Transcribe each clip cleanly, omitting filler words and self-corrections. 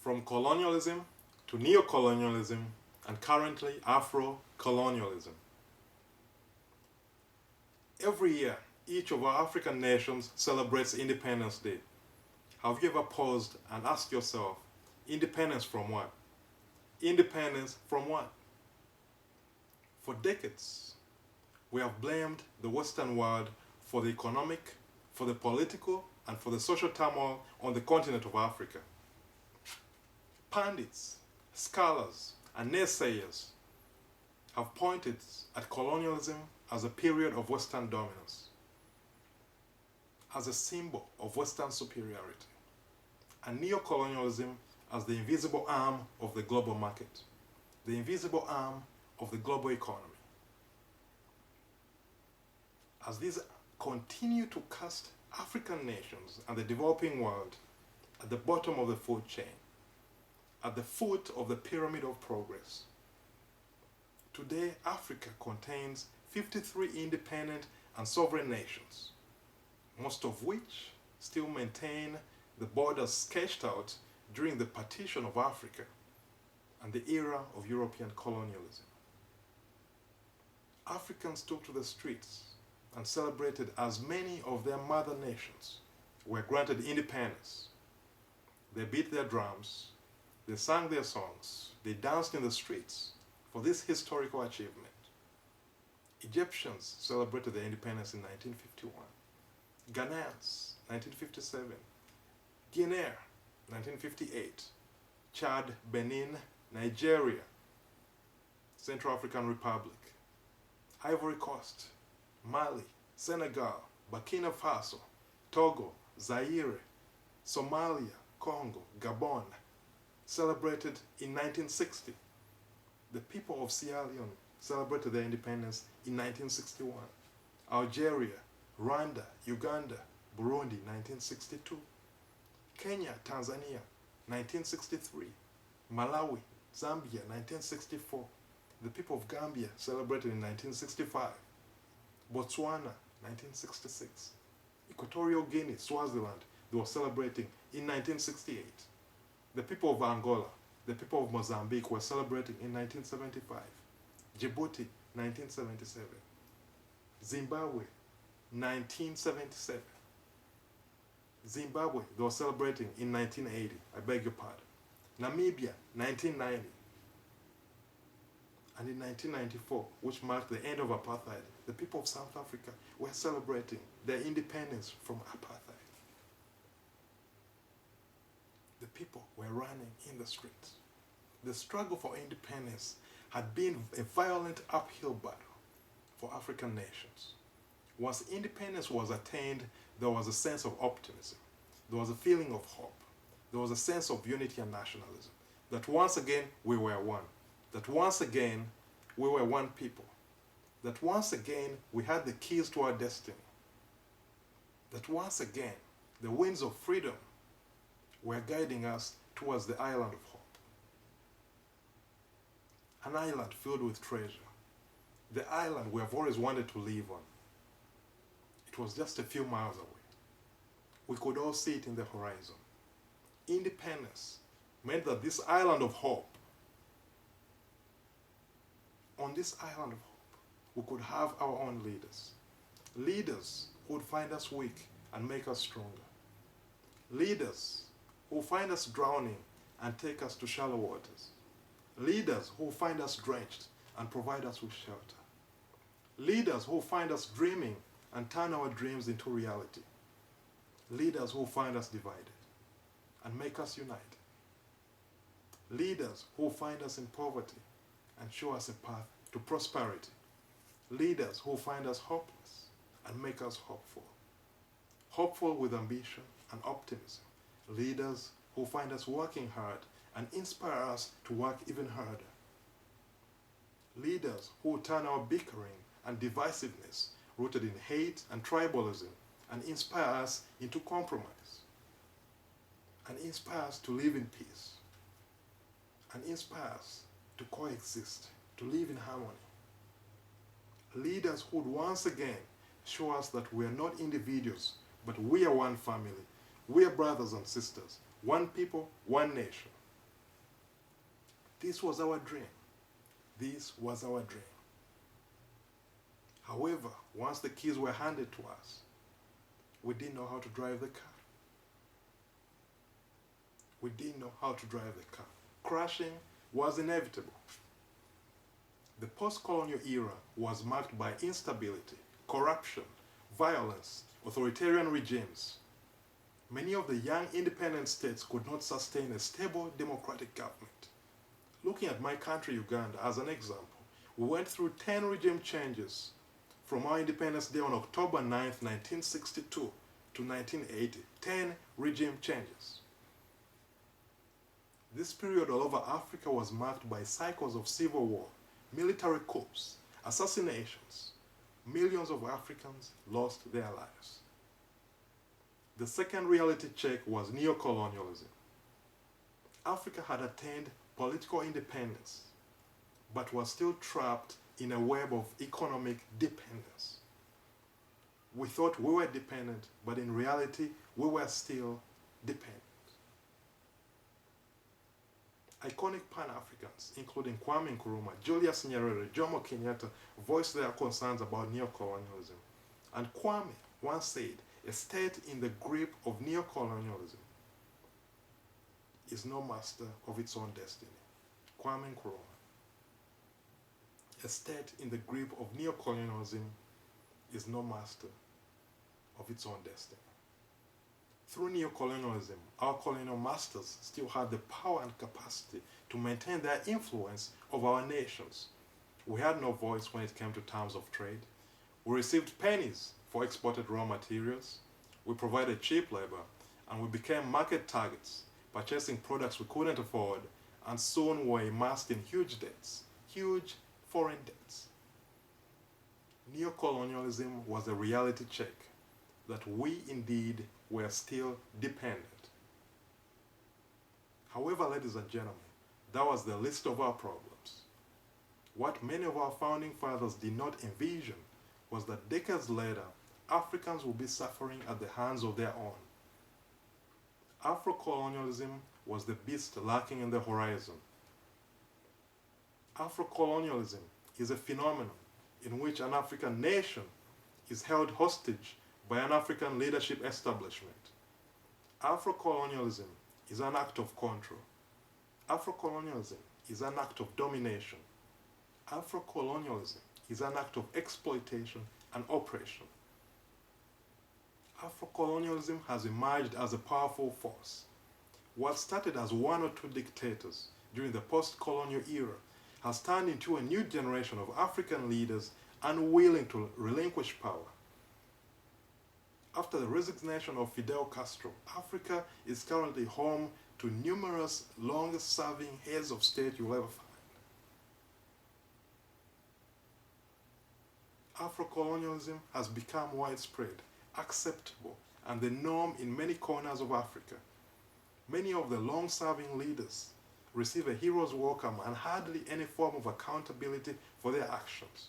from colonialism to neocolonialism and currently Afro-Colonialism. Every year, each of our African nations celebrates Independence Day. Have you ever paused and asked yourself, independence from what? Independence from what? For decades, we have blamed the Western world for the economic, for the political, and for the social turmoil on the continent of Africa. Pundits, scholars, and naysayers have pointed at colonialism as a period of Western dominance, as a symbol of Western superiority, and neocolonialism as the invisible arm of the global market, the invisible arm of the global economy. As these continue to cast African nations and the developing world at the bottom of the food chain, at the foot of the pyramid of progress. Today, Africa contains 53 independent and sovereign nations, most of which still maintain the borders sketched out during the partition of Africa and the era of European colonialism. Africans took to the streets and celebrated as many of their mother nations were granted independence. They beat their drums, they sang their songs, they danced in the streets for this historical achievement. Egyptians celebrated their independence in 1951. Ghanaians, 1957. Guinea, 1958. Chad, Benin, Nigeria, Central African Republic, Ivory Coast, Mali, Senegal, Burkina Faso, Togo, Zaire, Somalia, Congo, Gabon, celebrated in 1960. The people of Sierra Leone celebrated their independence in 1961. Algeria, Rwanda, Uganda, Burundi, 1962. Kenya, Tanzania, 1963. Malawi, Zambia, 1964. The people of Gambia celebrated in 1965. Botswana, 1966. Equatorial Guinea, Swaziland, they were celebrating in 1968. The people of Angola, the people of Mozambique were celebrating in 1975. Djibouti, 1977. Zimbabwe, 1977. Zimbabwe, they were celebrating in 1980. I beg your pardon. Namibia, 1990. And in 1994, which marked the end of apartheid, the people of South Africa were celebrating their independence from apartheid. The people were running in the streets. The struggle for independence had been a violent uphill battle for African nations. Once independence was attained, there was a sense of optimism. There was a feeling of hope. There was a sense of unity and nationalism. That once again, we were one. That once again, we were one people. That once again, we had the keys to our destiny. That once again, the winds of freedom were guiding us towards the island of hope. An island filled with treasure. The island we have always wanted to live on. It was just a few miles away. We could all see it in the horizon. Independence meant that this island of hope, on this island of hope, we could have our own leaders. Leaders who would find us weak and make us stronger. Leaders who find us drowning and take us to shallow waters. Leaders who find us drenched and provide us with shelter. Leaders who find us dreaming and turn our dreams into reality. Leaders who find us divided and make us unite. Leaders who find us in poverty and show us a path to prosperity. Leaders who find us hopeless and make us hopeful. Hopeful with ambition and optimism. Leaders who find us working hard and inspire us to work even harder. Leaders who turn our bickering and divisiveness rooted in hate and tribalism and inspire us into compromise. And inspire us to live in peace. And inspire us to coexist, to live in harmony. Leaders who would once again show us that we are not individuals, but we are one family. We are brothers and sisters, one people, one nation. This was our dream. This was our dream. However, once the keys were handed to us, we didn't know how to drive the car. We didn't know how to drive the car. Crashing was inevitable. The post-colonial era was marked by instability, corruption, violence, authoritarian regimes. Many of the young independent states could not sustain a stable democratic government. Looking at my country, Uganda, as an example, we went through 10 regime changes from our Independence Day on October 9th, 1962 to 1980. 10 regime changes. This period all over Africa was marked by cycles of civil war, military coups, assassinations. Millions of Africans lost their lives. The second reality check was neocolonialism. Africa had attained political independence, but was still trapped in a web of economic dependence. We thought we were dependent, but in reality, we were still dependent. Iconic Pan-Africans, including Kwame Nkrumah, Julius Nyerere, Jomo Kenyatta, voiced their concerns about neocolonialism. And Kwame once said, a state in the grip of neocolonialism is no master of its own destiny. Kwame Nkrumah. A state in the grip of neocolonialism is no master of its own destiny. Through neocolonialism, our colonial masters still had the power and capacity to maintain their influence over our nations. We had no voice when it came to terms of trade. We received pennies for exported raw materials. We provided cheap labor, and we became market targets, purchasing products we couldn't afford, and soon were immersed in huge debts, huge foreign debts. Neocolonialism was a reality check that we indeed were still dependent. However, ladies and gentlemen, that was the least of our problems. What many of our founding fathers did not envision was that decades later, Africans will be suffering at the hands of their own. Afro-colonialism was the beast lurking in the horizon. Afro-colonialism is a phenomenon in which an African nation is held hostage by an African leadership establishment. Afro-colonialism is an act of control. Afro-colonialism is an act of domination. Afro-colonialism is an act of exploitation and oppression. Afro-colonialism has emerged as a powerful force. What started as one or two dictators during the post-colonial era has turned into a new generation of African leaders unwilling to relinquish power. After the resignation of Fidel Castro, Africa is currently home to numerous long-serving heads of state you'll ever find. Afro-colonialism has become widespread, acceptable, and the norm in many corners of Africa. Many of the long-serving leaders receive a hero's welcome and hardly any form of accountability for their actions.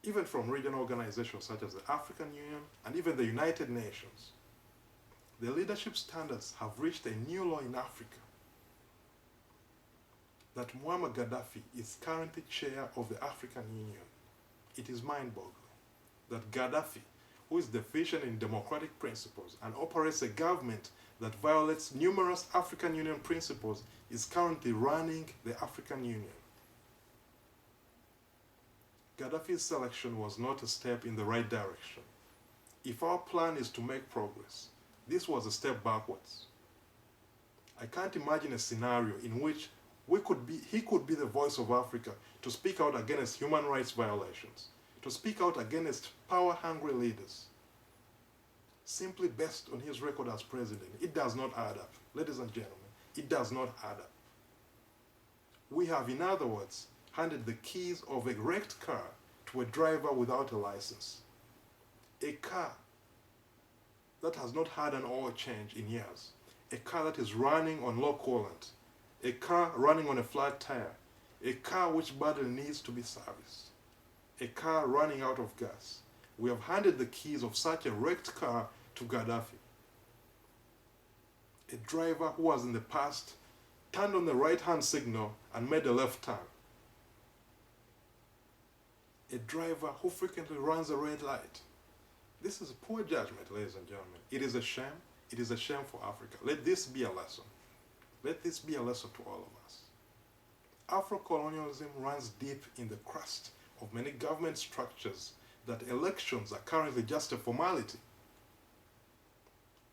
Even from regional organizations such as the African Union and even the United Nations. The leadership standards have reached a new law in Africa that Muammar Gaddafi is currently chair of the African Union. It is mind-boggling that Gaddafi, who is deficient in democratic principles and operates a government that violates numerous African Union principles, is currently running the African Union. Gaddafi's selection was not a step in the right direction. If our plan is to make progress, this was a step backwards. I can't imagine a scenario in which he could be the voice of Africa to speak out against human rights violations, to speak out against power-hungry leaders, simply based on his record as president. It does not add up. Ladies and gentlemen, it does not add up. We have, in other words, handed the keys of a wrecked car to a driver without a license. A car that has not had an oil change in years. A car that is running on low coolant. A car running on a flat tire. A car which badly needs to be serviced. A car running out of gas. We have handed the keys of such a wrecked car to Gaddafi. A driver who has in the past turned on the right-hand signal and made a left turn. A driver who frequently runs a red light. This is poor judgment, ladies and gentlemen. It is a shame. It is a shame for Africa. Let this be a lesson. Let this be a lesson to all of us. Afro-colonialism runs deep in the crust of many government structures that elections are currently just a formality.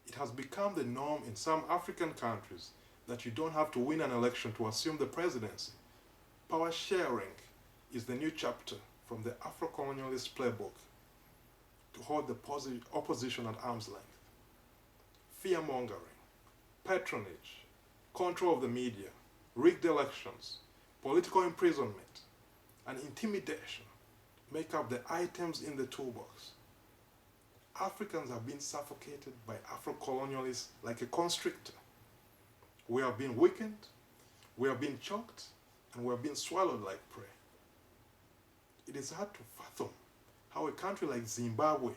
It has become the norm in some African countries that you don't have to win an election to assume the presidency. Power sharing is the new chapter from the Afro-colonialist playbook to hold the opposition at arm's length. Fear-mongering, patronage, control of the media, rigged elections, political imprisonment, and intimidation make up the items in the toolbox. Africans have been suffocated by Afro-colonialists like a constrictor. We have been weakened, we have been choked, and we have been swallowed like prey. It is hard to fathom how a country like Zimbabwe,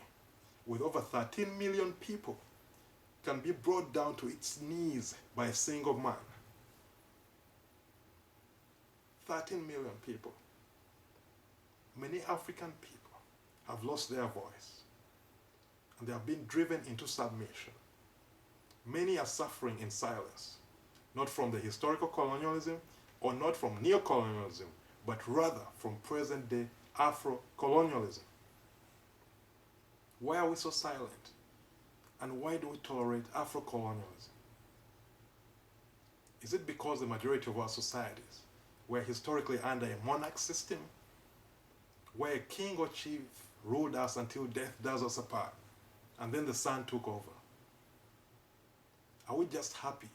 with over 13 million people, can be brought down to its knees by a single man. 13 million people. Many African people have lost their voice, and they have been driven into submission. Many are suffering in silence, not from the historical colonialism or not from neo-colonialism, but rather from present-day Afro-colonialism. Why are we so silent? And why do we tolerate Afro-colonialism? Is it because the majority of our societies were historically under a monarch system, where a king or chief ruled us until death does us apart, and then the sun took over? Are we just happy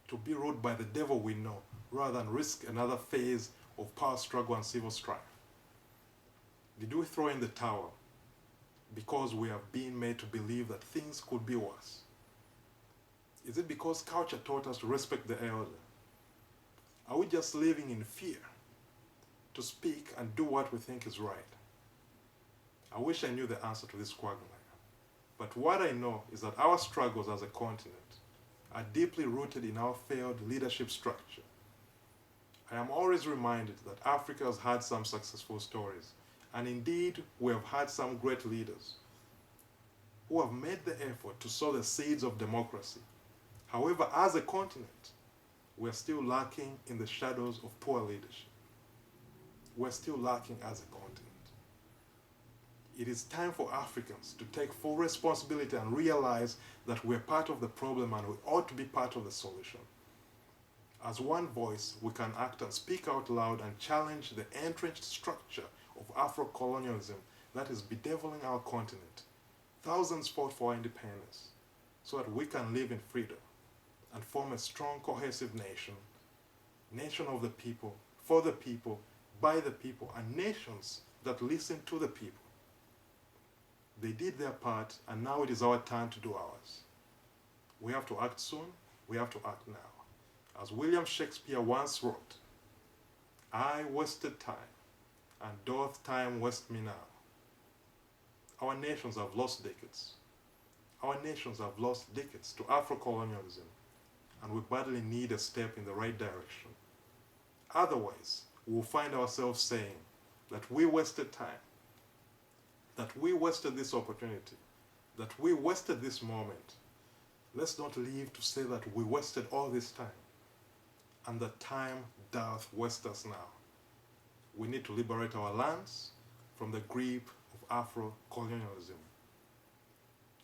to be ruled by the devil we know, rather than risk another phase of power struggle and civil strife? Did we throw in the towel because we have been made to believe that things could be worse? Is it because culture taught us to respect the elder? Are we just living in fear to speak and do what we think is right? I wish I knew the answer to this quagmire. But what I know is that our struggles as a continent are deeply rooted in our failed leadership structure. I am always reminded that Africa has had some successful stories, and indeed we have had some great leaders who have made the effort to sow the seeds of democracy. However, as a continent, we are still lacking in the shadows of poor leadership. We are still lacking as a continent. It is time for Africans to take full responsibility and realize that we are part of the problem and we ought to be part of the solution. As one voice, we can act and speak out loud and challenge the entrenched structure of Afro-colonialism that is bedeviling our continent. Thousands fought for our independence so that we can live in freedom and form a strong, cohesive nation, nation of the people, for the people, by the people, and nations that listen to the people. They did their part, and now it is our turn to do ours. We have to act soon, we have to act now. As William Shakespeare once wrote, "I wasted time, and doth time waste me now." Our nations have lost decades. Our nations have lost decades to Afro-colonialism, and we badly need a step in the right direction. Otherwise, we will find ourselves saying that we wasted time, that we wasted this opportunity, that we wasted this moment. Let's not live to say that we wasted all this time, and that time doth waste us now. We need to liberate our lands from the grip of Afro-colonialism.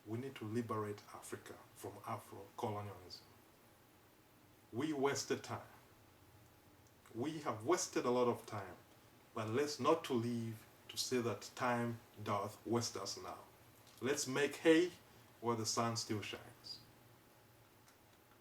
We need to liberate Africa from Afro-colonialism. We wasted time. We have wasted a lot of time, but let's not to live to say that time doth waste us now. Let's make hay while the sun still shines.